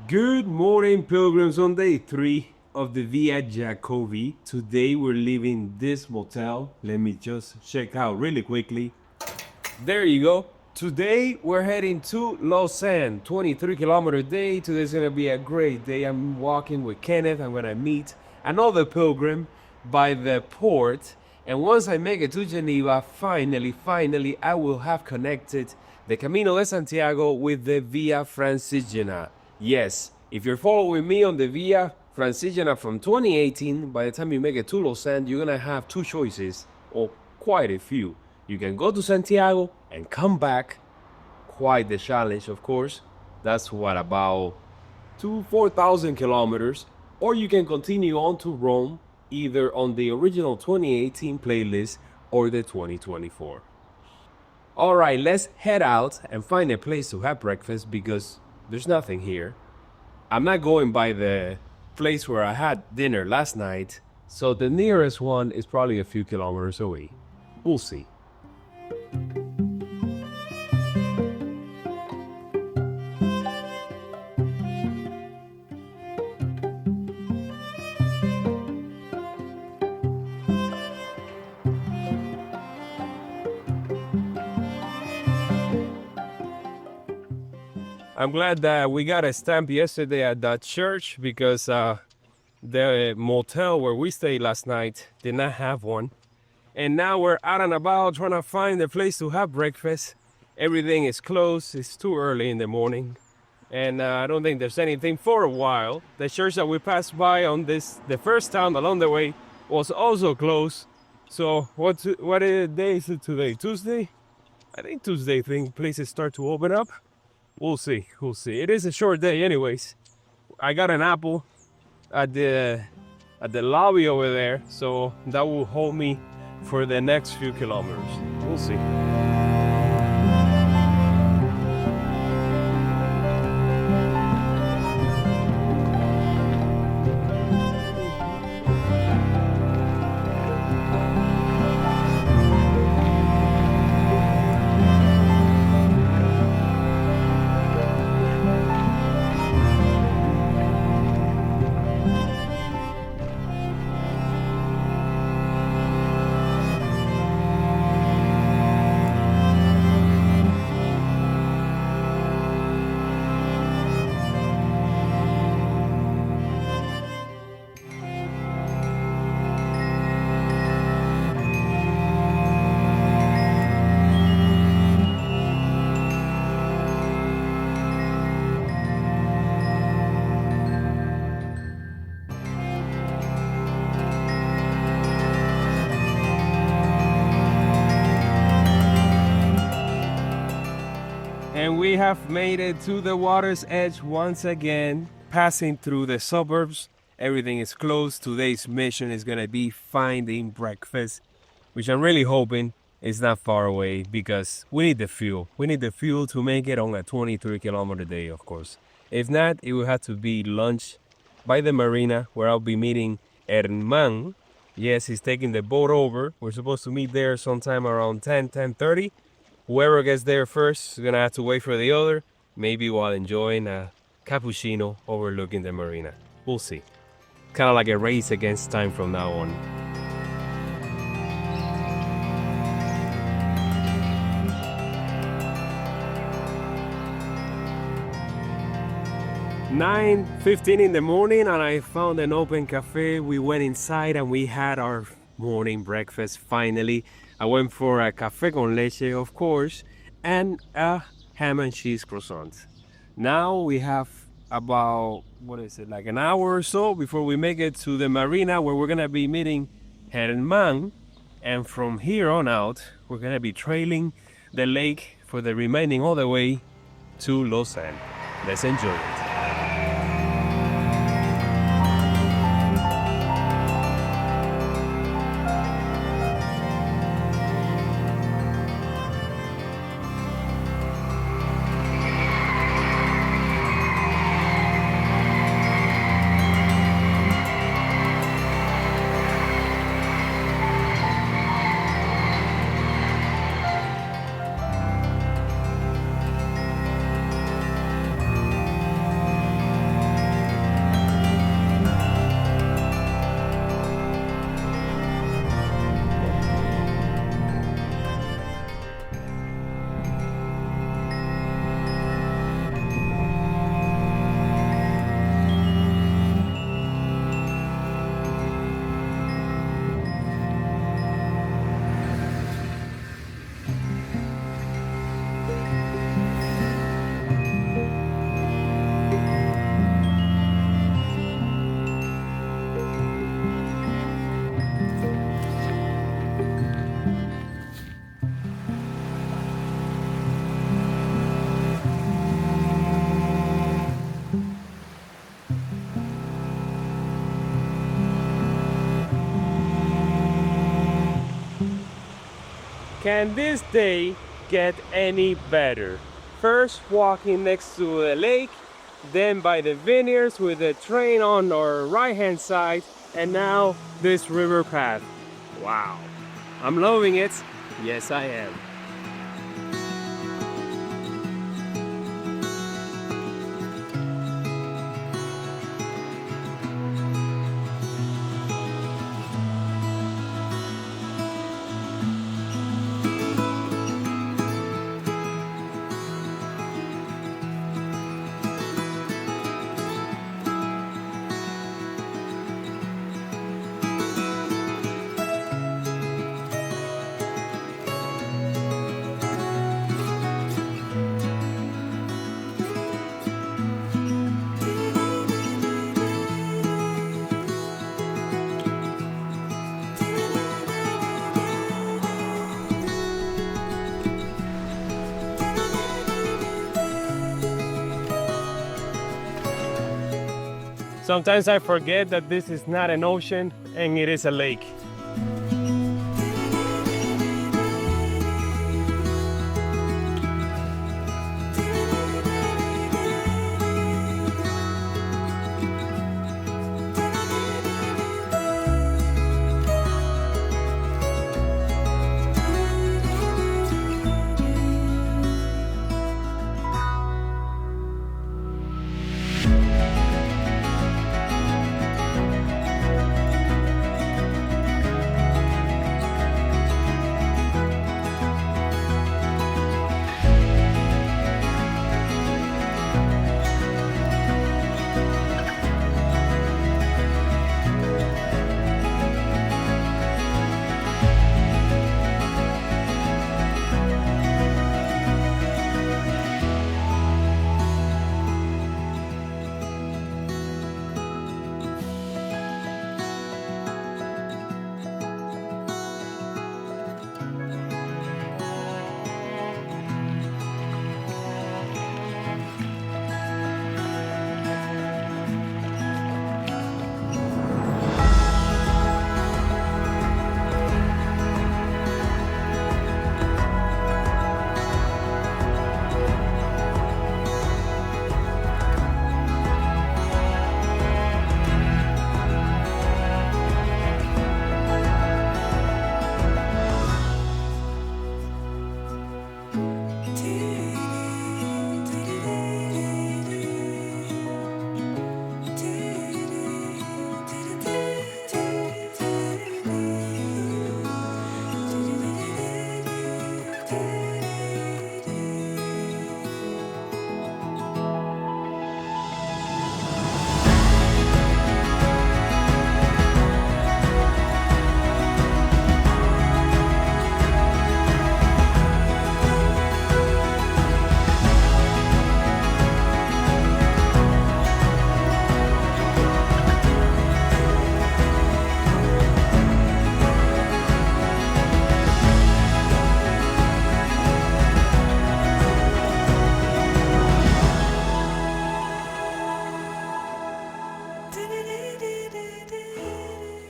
Good morning, pilgrims. On day 3 of the Via Jacobi. Today we're leaving this motel. Let me just check out really quickly. There you go. Today we're heading to Lausanne, 23-kilometer day. Today's gonna be a great day. I'm walking with Kenneth. I'm gonna meet another pilgrim by the port. And once I make it to Geneva, finally, I will have connected the Camino de Santiago with the Via Francigena. Yes, if you're following me on the Via Francigena from 2018, by the time you make it to Lausanne, you're gonna have two choices, or quite a few. You can go to Santiago and come back. Quite the challenge, of course. That's what, about 4,000 kilometers. Or you can continue on to Rome, either on the original 2018 playlist or the 2024. All right, let's head out and find a place to have breakfast because there's nothing here. I'm not going by the place where I had dinner last night, so the nearest one is probably a few kilometers away. We'll see. I'm glad that we got a stamp yesterday at that church because the motel where we stayed last night did not have one. And now we're out and about trying to find a place to have breakfast. Everything is closed. It's too early in the morning. And I don't think there's anything for a while. The church that we passed by on the first town along the way was also closed. So what day is it today? Tuesday? I think Tuesday places start to open up. We'll see. It is a short day anyways. I got an apple at the lobby over there, so that will hold me for the next few kilometers. We'll see. And we have made it to the water's edge once again, passing through the suburbs. Everything is closed. Today's mission is gonna be finding breakfast, which I'm really hoping is not far away because we need the fuel. We need the fuel to make it on a 23-kilometer day, of course. If not, it will have to be lunch by the marina where I'll be meeting Herman. Yes, he's taking the boat over. We're supposed to meet there sometime around 10:30. Whoever gets there first is gonna have to wait for the other, maybe while enjoying a cappuccino overlooking the marina. We'll see. Kind of like a race against time from now on. "9:15 in the morning and I found an open cafe. We went inside and we had our morning breakfast finally. I went for a café con leche, of course, and a ham and cheese croissant. Now we have about, like an hour or so before we make it to the marina where we're gonna be meeting Herman. And from here on out, we're gonna be trailing the lake for the remaining all the way to Lausanne. Let's enjoy it. Can this day get any better? First walking next to the lake, then by the vineyards with the train on our right hand side, and now this river path. Wow, I'm loving it. Yes, I am. Sometimes I forget that this is not an ocean and it is a lake.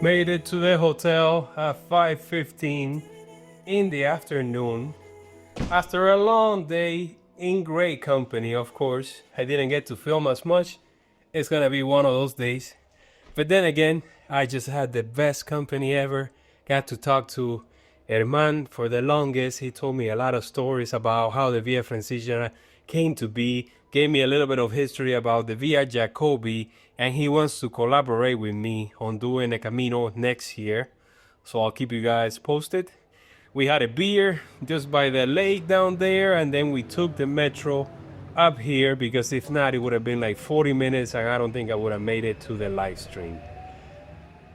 Made it to the hotel at 5:15 in the afternoon. After a long day in great company, of course. I didn't get to film as much. It's gonna be one of those days. But then again, I just had the best company ever. Got to talk to Herman for the longest. He told me a lot of stories about how the Via Francigena came to be. Gave me a little bit of history about the Via Jacobi, and he wants to collaborate with me on doing a Camino next year. So I'll keep you guys posted. We had a beer just by the lake down there, and then we took the metro up here, because if not, it would have been like 40 minutes, and I don't think I would have made it to the live stream.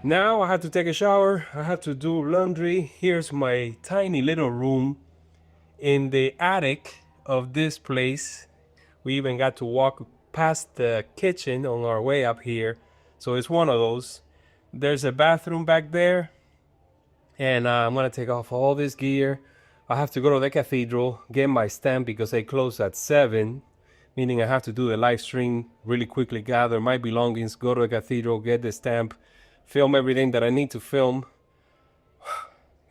Now I have to take a shower. I have to do laundry. Here's my tiny little room in the attic of this place. We even got to walk past the kitchen on our way up here. So it's one of those. There's a bathroom back there. And I'm going to take off all this gear. I have to go to the cathedral, get my stamp because they close at 7. Meaning I have to do the live stream really quickly, gather my belongings, go to the cathedral, get the stamp, film everything that I need to film.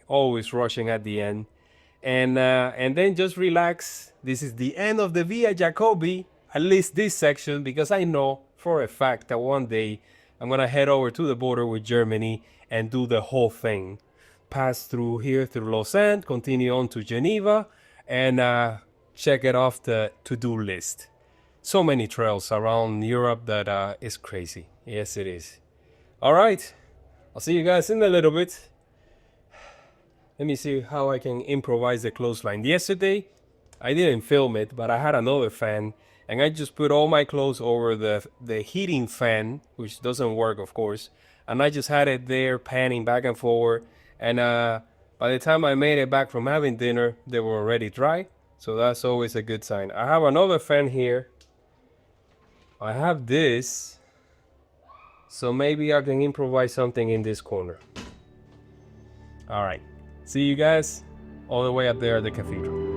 Always rushing at the end. and then just relax. This is the end of the Via Jacobi, at least this section, because I know for a fact that one day I'm gonna head over to the border with Germany and do the whole thing. Pass through here through Lausanne, continue on to Geneva, and check it off the to-do list. So many trails around Europe that is crazy. Yes, it is. All right, I'll see you guys in a little bit. Let me see how I can improvise the clothesline. Yesterday, I didn't film it, but I had another fan, and I just put all my clothes over the heating fan, which doesn't work, of course, and I just had it there panning back and forward, and by the time I made it back from having dinner, they were already dry, so that's always a good sign. I have another fan here. I have this, so maybe I can improvise something in this corner. All right, see you guys all the way up there at the cathedral.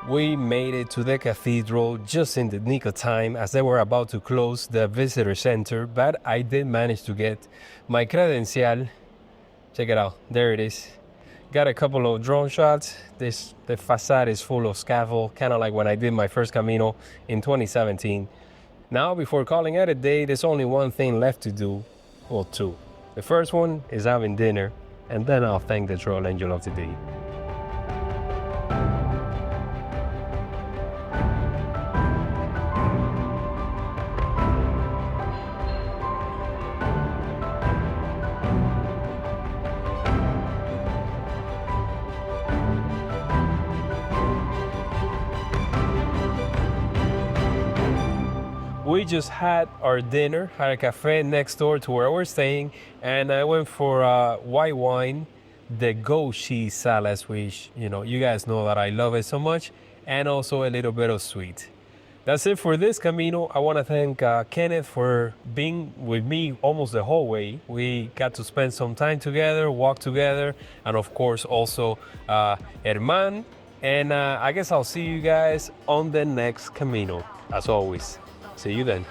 We made it to the cathedral just in the nick of time as they were about to close the visitor center, but I did manage to get my credencial. Check it out, there it is. Got a couple of drone shots. The facade is full of scaffold, kind of like when I did my first Camino in 2017. Now, before calling it a day, there's only one thing left to do, well, two. The first one is having dinner, and then I'll thank the Trail Angel of the Day. We just had our dinner at a cafe next door to where we're staying, and I went for white wine, the goat cheese salad, which, you know, you guys know that I love it so much, and also a little bit of sweet. That's it for this Camino. I want to thank Kenneth for being with me almost the whole way. We got to spend some time together, walk together, and of course also Herman. And I guess I'll see you guys on the next Camino, as always. See you then.